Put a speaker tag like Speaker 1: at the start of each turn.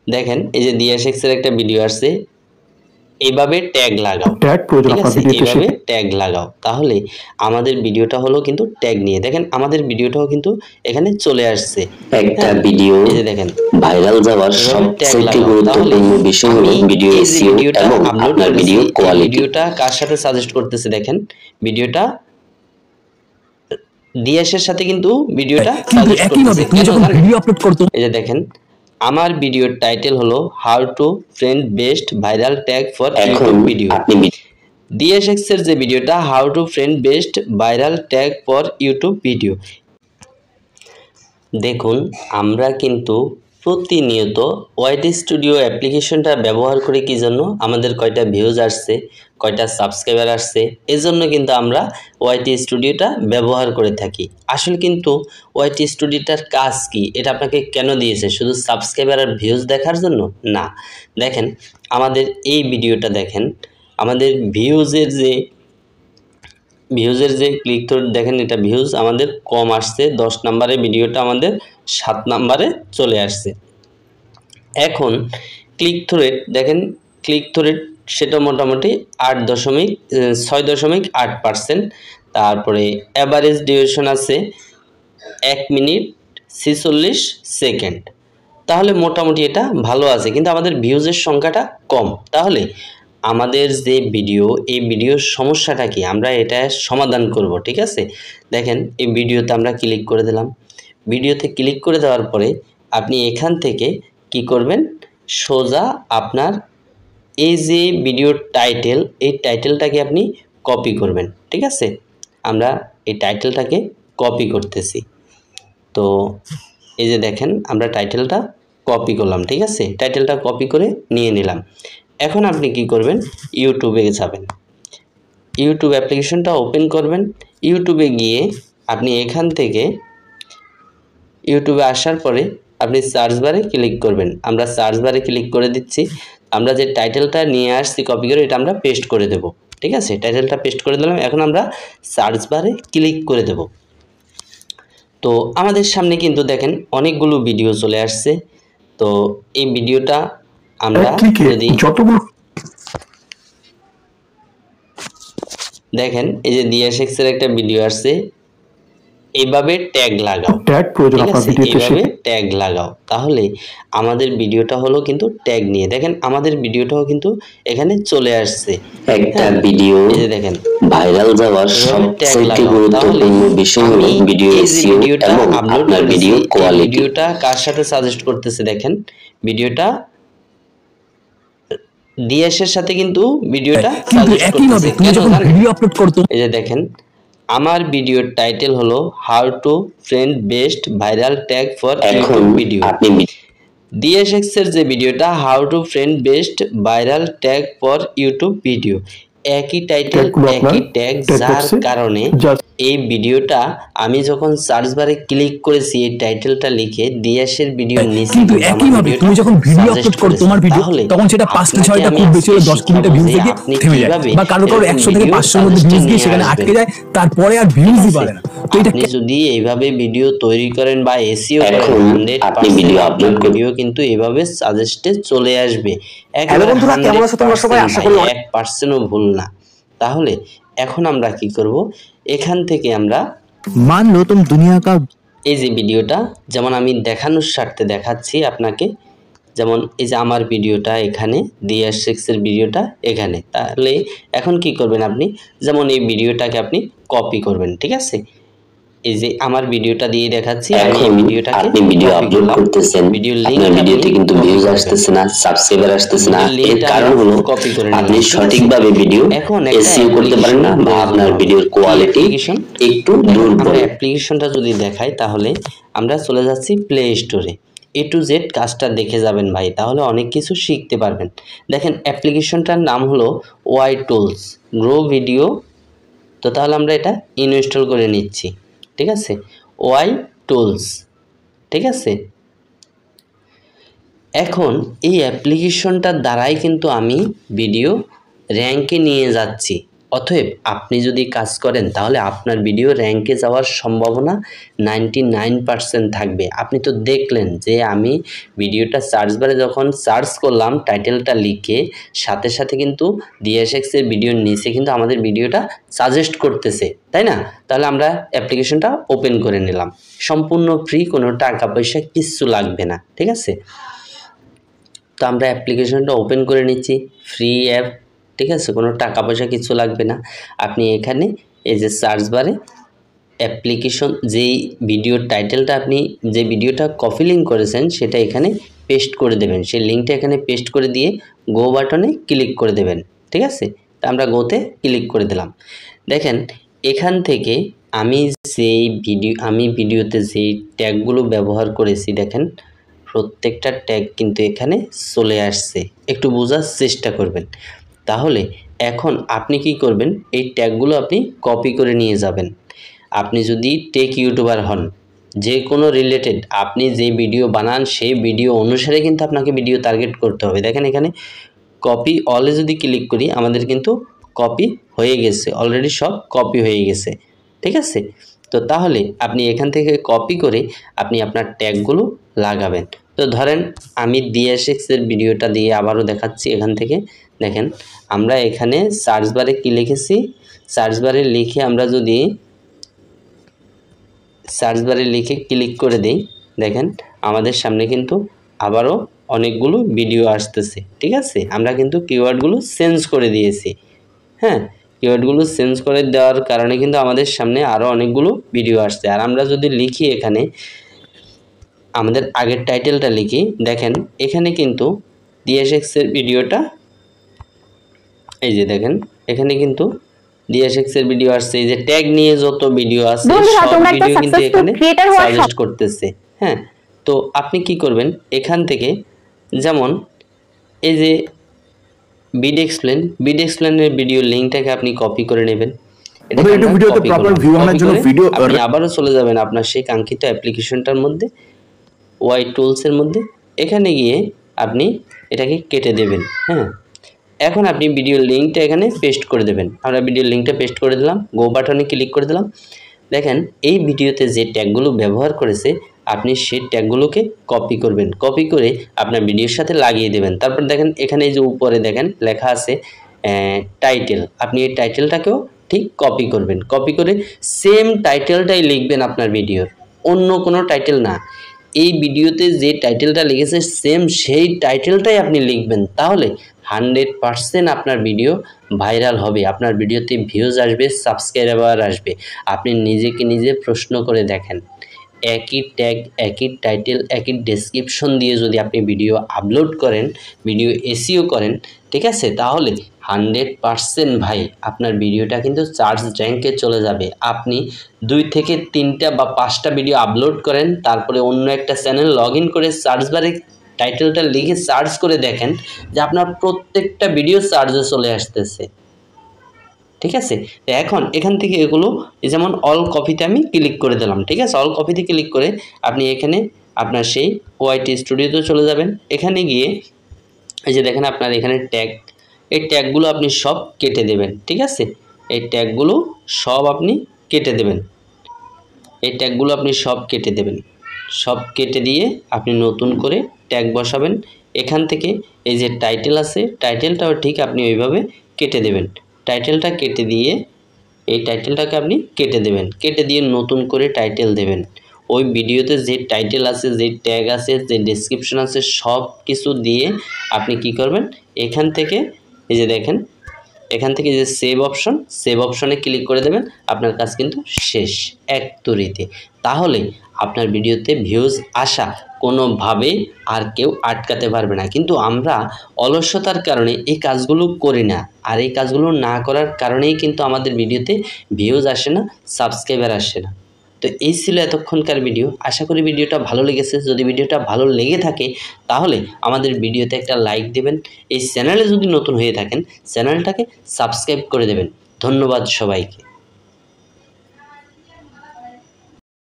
Speaker 1: দেখেন এই যে DSX এর একটা ভিডিও আসছে, এইভাবে ট্যাগ লাগাও,
Speaker 2: ট্যাগ প্রয়োজন আপনার ভিডিওতে,
Speaker 1: এইভাবে ট্যাগ লাগাও, তাহলে আমাদের ভিডিওটা হলো কিন্তু ট্যাগ নিয়ে। দেখেন আমাদের ভিডিওটাও কিন্তু এখানে চলে আসছে।
Speaker 3: একটা ভিডিও
Speaker 1: এই যে দেখেন
Speaker 3: ভাইরাল যাওয়ার সবচেয়ে গুরুত্বপূর্ণ বিষয় হলো ভিডিও এসইও এবং আপনার ভিডিও কোয়ালিটি।
Speaker 1: ভিডিওটা কার সাথে সাজেস্ট করতেছে দেখেন, ভিডিওটা DSX এর সাথে কিন্তু ভিডিওটা সাজেস্ট করতেছে।
Speaker 2: তুমি যখন ভিডিও আপলোড করছো,
Speaker 1: এই যে দেখেন আমার ভিডিওর টাইটেল হলো how to friend best viral tag for YouTube video. DSX এর যে ভিডিওটা how to friend best viral tag for YouTube video. দেখুন আমরা কিন্তু প্রতিনিয়ত ওয়াইটি স্টুডিও অ্যাপ্লিকেশনটা ব্যবহার করি কি জন্য, আমাদের কয়টা ভিউজ আসছে, কয়টা সাবস্ক্রাইবার আসছে, এজন্য কিন্তু আমরা ওয়াইটি স্টুডিওটা ব্যবহার করে থাকি। আসলে কিন্তু ওয়াইটি স্টুডিওটার কাজ কি, এটা আপনাকে কেন দিয়েছে, শুধু সাবস্ক্রাইবার আর ভিউজ দেখার জন্য না। দেখেন আমাদের এই ভিডিওটা দেখেন, আমাদের ভিউজের যে ক্লিক থ্রু দেখেন, এটা ভিউজ আমাদের কম আসছে, 10 নম্বরে ভিডিওটা আমাদের 7 নম্বরে চলে আসছে। এখন ক্লিক থ্রু রেট দেখেন, ক্লিক থ্রু রেট সেটা মোটামুটি 6.8%। তারপরে অ্যাভারেজ ডিউরেশন আছে 1 মিনিট 46 সেকেন্ড। তাহলে মোটামুটি এটা ভালো আছে, কিন্তু আমাদের ভিউজের সংখ্যাটা কম। তাহলে আমাদের যে ভিডিও, এই ভিডিওর সমস্যাটা কি, আমরা এটা সমাধান করব। ঠিক আছে, দেখেন এই ভিডিওতে আমরা ক্লিক করে দিলাম। ভিডিওতে ক্লিক করে দেওয়ার পরে আপনি এখান থেকে কি করবেন, সোজা আপনার এই যে ভিডিওর টাইটেল, এই টাইটেলটাকে আপনি কপি করবেন। ঠিক আছে, আমরা এই টাইটেলটাকে কপি করতেছি। তো এই যে দেখেন আমরা টাইটেলটা কপি করলাম। ঠিক আছে, টাইটেলটা কপি করে নিয়ে নিলাম। এখন আপনি কি করবেন, ইউটিউবে যাবেন, ইউটিউব অ্যাপ্লিকেশনটা ওপেন করবেন। ইউটিউবে গিয়ে আপনি এখান থেকে ইউটিউবে আসার পরে আপনি সার্চ বারে ক্লিক করবেন। আমরা সার্চ বারে ক্লিক করে দিচ্ছি। আমরা যে টাইটেলটা নিয়ে আসছি কপি করে, এটা আমরা পেস্ট করে দেব। ঠিক আছে, টাইটেলটা পেস্ট করে দিলাম। এখন আমরা সার্চ বারে ক্লিক করে দেব। তো আমাদের সামনে কিন্তু দেখেন অনেকগুলো ভিডিও চলে আসছে। তো এই ভিডিওটা আমরা যদি দেখেন এই যে DSX এর একটা ভিডিও আসছে, এইভাবে ট্যাগ লাগাও,
Speaker 2: ট্যাগ প্রয়োজন আপনার ভিডিওতে,
Speaker 1: এইভাবে ট্যাগ লাগাও, তাহলে আমাদের ভিডিওটা হলো কিন্তু ট্যাগ নিয়ে। দেখেন আমাদের ভিডিওটাও কিন্তু এখানে চলে আসছে।
Speaker 3: একটা ভিডিও
Speaker 1: এই যে দেখেন
Speaker 3: ভাইরাল যাওয়ার সবচেয়ে গুরুত্বপূর্ণ বিষয় হলো ভিডিও এসইও এবং আপনার ভিডিও কোয়ালিটি।
Speaker 1: ভিডিওটা কার সাথে সাজেস্ট করতেছে দেখেন, ভিডিওটা DSX এর সাথে কিন্তু ভিডিওটা সাজেস্ট করতেছে।
Speaker 2: ভিডিও আপলোড করতে,
Speaker 1: এই যে দেখেন আমার ভিডিওর টাইটেল হলো how to friend best viral tag for YouTube video. DSX এর যে ভিডিওটা how to friend best viral tag for YouTube video, একই টাইটেল একই ট্যাগ, যার কারণে এই ভিডিওটা আমি যখন সার্চ বারে ক্লিক করেছি এই টাইটেলটা লিখে DSX এর ভিডিওর নিচে,
Speaker 2: কিন্তু একইভাবে তুমি যখন ভিডিও আপলোড করো তোমার ভিডিও, তখন সেটা 5 টা 6টা খুব বেশি হলে 10 কোটিটা ভিউজ থেকে থেমে যায়, বা কারো 100 থেকে 500 এর মধ্যে ভিউজ গিয়ে সেখানে আটকে যায়, তারপরে আর ভিউজই বাড়ে না। তো এটা
Speaker 1: আপনি যদি এইভাবে ভিডিও তৈরি করেন বা এসইও করেন, 100% ভিডিও আপলোড ভিডিও কিন্তু এইভাবে সাজেস্টে চলে আসবে।
Speaker 2: হ্যালো বন্ধুরা, কেমন আছো তোমরা সবাই? আশা করি
Speaker 1: 1%ও ভুল না। তাহলে এখন আমরা কি করব, এখান থেকে আমরা
Speaker 2: মান লো তুম দুনিয়া কা,
Speaker 1: এই যে ভিডিওটা যেমন আমি দেখানোর স্বার্থে দেখাচ্ছি আপনাকে, যেমন এই যে আমার ভিডিওটা এখানে, DSX এর ভিডিওটা এখানে। তাহলে এখন কি করবেন আপনি, যেমন এই ভিডিওটাকে আপনি কপি করবেন। ঠিক আছে, এই যে আমার ভিডিওটা দিয়ে দেখাচ্ছি, আমি এই ভিডিওটাকে
Speaker 3: আপনি ভিডিও আপলোড করতেছেন,
Speaker 1: ভিডিও
Speaker 3: আপনার ভিডিওতে কিন্তু ভিউজ আসতেছে না, সাবস্ক্রাইবার আসতেছে না। এর কারণ হলো আপনি সঠিকভাবে ভিডিও এসইও করতে পারেন না, বা আপনার ভিডিওর কোয়ালিটি একটু দুর্বল।
Speaker 1: অ্যাপ্লিকেশনটা যদি দেখাই, তাহলে আমরা চলে যাচ্ছি প্লে স্টোরে। A to Z কাজটা দেখে যাবেন ভাই, তাহলে অনেক কিছু শিখতে পারবেন। দেখেন অ্যাপ্লিকেশনটার নাম হলো ওয়াই টুলস গ্রো ভিডিও। তো তাহলে আমরা এটা ইনস্টল করে নিচ্ছি। ঠিক আছে, ওয়াই টুলস। ঠিক আছে, এখন এই অ্যাপ্লিকেশনটার দ্বারাই কিন্তু আমি ভিডিও র্যাঙ্কে নিয়ে যাচ্ছি। অতএব আপনি যদি কাজ করেন তাহলে আপনার ভিডিও র্যাঙ্কে যাওয়ার সম্ভাবনা 99% থাকবে। আপনি তো দেখলেন যে আমি ভিডিওটা সার্চ বারে যখন সার্চ করলাম টাইটেলটা লিখে সাথে সাথে কিন্তু ডিএসএক্সের ভিডিওর নিচে কিন্তু আমাদের ভিডিওটা সাজেস্ট করতেছে, তাই না? তাহলে আমরা অ্যাপ্লিকেশনটা ওপেন করে নিলাম, সম্পূর্ণ ফ্রি, কোনো টাকা পয়সা কিচ্ছু লাগবে না, ঠিক আছে? তো আমরা অ্যাপ্লিকেশনটা ওপেন করে নিচ্ছি, ফ্রি অ্যাপ, ঠিক আছে, কোনো টাকা পয়সা কিছু লাগবে না। আপনি এখানে এই যে সার্চ বারে অ্যাপ্লিকেশন, যেই ভিডিওর টাইটেলটা আপনি যে ভিডিওটা কপি লিঙ্ক করেছেন সেটা এখানে পেস্ট করে দেবেন, সেই লিঙ্কটা এখানে পেস্ট করে দিয়ে গো বাটনে ক্লিক করে দেবেন, ঠিক আছে? তা আমরা গোতে ক্লিক করে দিলাম। দেখেন এখান থেকে আমি ভিডিওতে যেই ট্যাগগুলো ব্যবহার করেছি দেখেন প্রত্যেকটা ট্যাগ কিন্তু এখানে চলে আসছে, একটু বোঝার চেষ্টা করবেন। তাহলে এখন আপনি কি করবেন, এই ট্যাগগুলো আপনি কপি করে নিয়ে যাবেন। আপনি যদি টেক ইউটিউবার হন, যে কোনো রিলেটেড আপনি যে ভিডিও বানান সেই ভিডিও অনুসারে কিন্তু আপনাকে ভিডিও টার্গেট করতে হবে। দেখেন এখানে কপি অলে যদি ক্লিক করি আমাদের কিন্তু কপি হয়ে গেছে, অলরেডি সব কপি হয়ে গেছে, ঠিক আছে? তো তাহলে আপনি এখান থেকে কপি করে আপনি আপনার ট্যাগগুলো লাগাবেন। তো ধরেন আমি ডিএসএক্সের ভিডিওটা দিয়ে আবারও দেখাচ্ছি। এখান থেকে দেখেন আমরা এখানে সার্চ বারে কি লিখেছি, সার্চ বারে লিখে আমরা যদি সার্চ বারে লিখে ক্লিক করে দেই, দেখেন আমাদের সামনে কিন্তু আবারও অনেকগুলো ভিডিও আসতেছে, ঠিক আছে? আমরা কিন্তু কিওয়ার্ডগুলো চেঞ্জ করে দিয়েছি, হ্যাঁ, কিওয়ার্ডগুলো চেঞ্জ করে দেওয়ার কারণে কিন্তু আমাদের সামনে আরও অনেকগুলো ভিডিও আসছে। আর আমরা যদি লিখি এখানে আমাদের আগের টাইটেলটা লিখি, দেখেন এখানে কিন্তু ডিএসএক্সের ভিডিওটা, এই যে দেখেন এখানে কিন্তু ডিএসএক্সের ভিডিও আসছে, এই যে ট্যাগ নিয়ে যত ভিডিও আছে সব ভিডিও কিন্তু এখানে সাজেস্ট করতেছে, হ্যাঁ। তো আপনি কি করবেন, এখান থেকে যেমন এই যে বিড এক্সপ্লেনের ভিডিও লিঙ্কটাকে আপনি কপি করে নেবেন, আপনি আবারও চলে যাবেন আপনার সেই কাঙ্ক্ষিত অ্যাপ্লিকেশনটার মধ্যে, ওয়াই টুলসের মধ্যে, এখানে গিয়ে আপনি এটাকে কেটে দেবেন, হ্যাঁ। এখন আপনি ভিডিও লিঙ্কটা এখানে পেস্ট করে দেবেন। আমরা ভিডিও লিঙ্কটা পেস্ট করে দিলাম, গো বাটনে ক্লিক করে দিলাম। দেখেন এই ভিডিওতে যে ট্যাগগুলো ব্যবহার করেছে আপনি সেই ট্যাগগুলোকে কপি করবেন, কপি করে আপনার ভিডিওর সাথে লাগিয়ে দেবেন। তারপর দেখেন এখানে এই যে উপরে দেখেন লেখা আছে টাইটেল, আপনি এই টাইটেলটাকেও ঠিক কপি করবেন, কপি করে সেম টাইটেলটাই লিখবেন আপনার ভিডিওর, অন্য কোনো টাইটেল না। এই ভিডিওতে যে টাইটেলটা লিখেছে সেম সেই টাইটেলটাই আপনি লিখবেন, তাহলে 100% আপনার ভিডিও ভাইরাল হবে, আপনার ভিডিওতে ভিউজ আসবে, সাবস্ক্রাইবার আসবে। আপনি নিজেকে নিজে প্রশ্ন করে দেখেন, একই ট্যাগ, একই টাইটেল, একই ডেসক্রিপশন দিয়ে যদি আপনি ভিডিও আপলোড করেন, ভিডিও এসইও করেন, ঠিক আছে, তাহলে 100% ভাই আপনার ভিডিওটা কিন্তু সার্চ র্যাঙ্কে চলে যাবে। আপনি 2 থেকে 3টা বা 5টা ভিডিও আপলোড করেন, তারপরে অন্য একটা চ্যানেল লগ ইন করে সার্চ বারে টাইটেলটা লিখে সার্চ করে দেখেন যে আপনার প্রত্যেকটা ভিডিও সার্চে চলে আসতেছে, ঠিক আছে? তো এখন এখান থেকে এগুলো যেমন অল কপিতে আমি ক্লিক করে দিলাম, ঠিক আছে? অল কপিতে ক্লিক করে আপনি এখানে আপনার সেই ওয়াইটি স্টুডিওতে চলে যাবেন। এখানে গিয়ে এই যে দেখেন আপনার এখানে ট্যাগ, এই ট্যাগগুলো আপনি সব কেটে দেবেন, ঠিক আছে? এই ট্যাগগুলো সব আপনি কেটে দেবেন, এই ট্যাগগুলো আপনি সব কেটে দেবেন, সব কেটে দিয়ে আপনি নতুন করে ট্যাগ বসাবেন। এখান থেকে এই যে টাইটেল আছে টাইটেলটাও ঠিক আপনি ওইভাবে কেটে দেবেন, টাইটেলটা কেটে দিয়ে এই টাইটেলটাকে আপনি কেটে দেবেন, কেটে দিয়ে নতুন করে টাইটেল দেবেন। ওই ভিডিওতে যে টাইটেল আছে, যে ট্যাগ আছে, যে ডেসক্রিপশন আছে সব কিছু দিয়ে আপনি কি করবেন, এখান থেকে এই যে দেখেন এখান থেকে যে সেভ অপশনে ক্লিক করে দেবেন, আপনার কাজ কিন্তু শেষ এক তুরিতে। তাহলে আপনার ভিডিওতে ভিউজ আসা কোনোভাবেই আর কেউ আটকাতে পারবে না। কিন্তু আমরা অলসতার কারণে এই কাজগুলো করি না, আর এই কাজগুলো না করার কারণেই কিন্তু আমাদের ভিডিওতে ভিউজ আসে না, সাবস্ক্রাইবার আসে না। তো এই ছিল এতক্ষণকার ভিডিও, আশা করি ভিডিওটা ভালো লেগেছে। যদি ভিডিওটা ভালো লেগে থাকে তাহলে আমাদের ভিডিওতে একটা লাইক দেবেন, এই চ্যানেলে যদি নতুন হয়ে থাকেন চ্যানেলটাকে সাবস্ক্রাইব করে দেবেন। ধন্যবাদ সবাইকে।